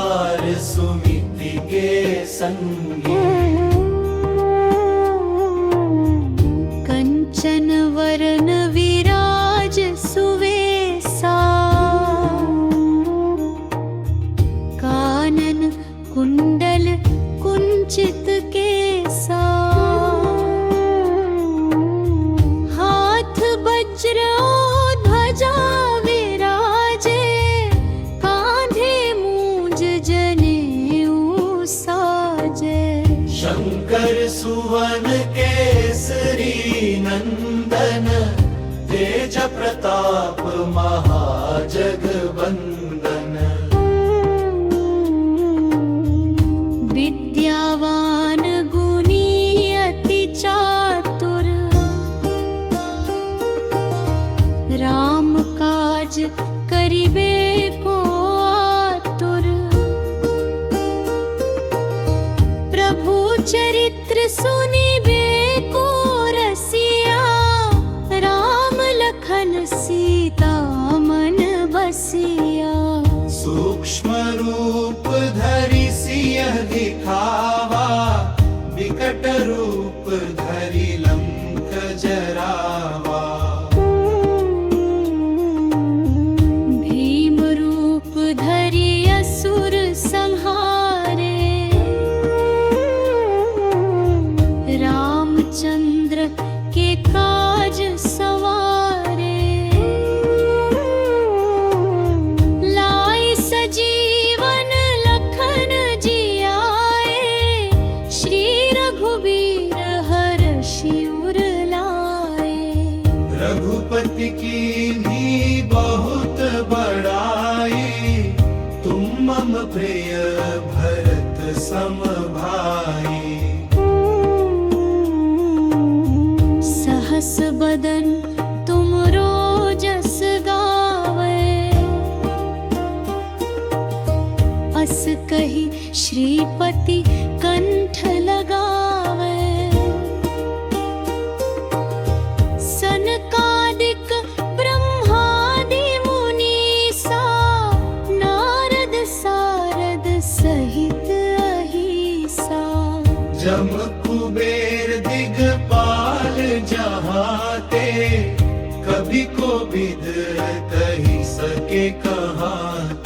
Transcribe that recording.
परिवार सुमिति के संगे। कंचन वरन विराज सुवेसा, कानन कुंडल कुंचित केसा, हाथ वज्र ध्वजा विराजे, कांधे मूंज जनेऊ साजे। शंकर सुवन केसरी नंदन, तेज प्रताप महाजगवंदन। विद्यावान गुणी अति चातुर, राम काज करिबे को आतुर। प्रभु चरित्र सुनिबे को रसिया, राम लखन सीता मन बसिया। सूक्ष्म रूप धरि सियह दिखावा, विकट रूप धरि लंक जरावा। भीम रूप धरि असुर संहारे, रामचंद्र के काज सवारे। लाई सजीवन लखन जियाए, श्री रघुबीर हर्षि उर लाए। रघुपति की भी बहुत बड़ाई, तुम मम प्रिय भरत सम भाई। सहस बदन तुम रोजस गावे, अस कही श्रीपति कंठ लगावे। सनकादिक ब्रह्मादि मुनीसा, नारद सारद सहित अहिसा। जम कुबेर दिगपाल जहाते, कभी को विद कही सके कहाते।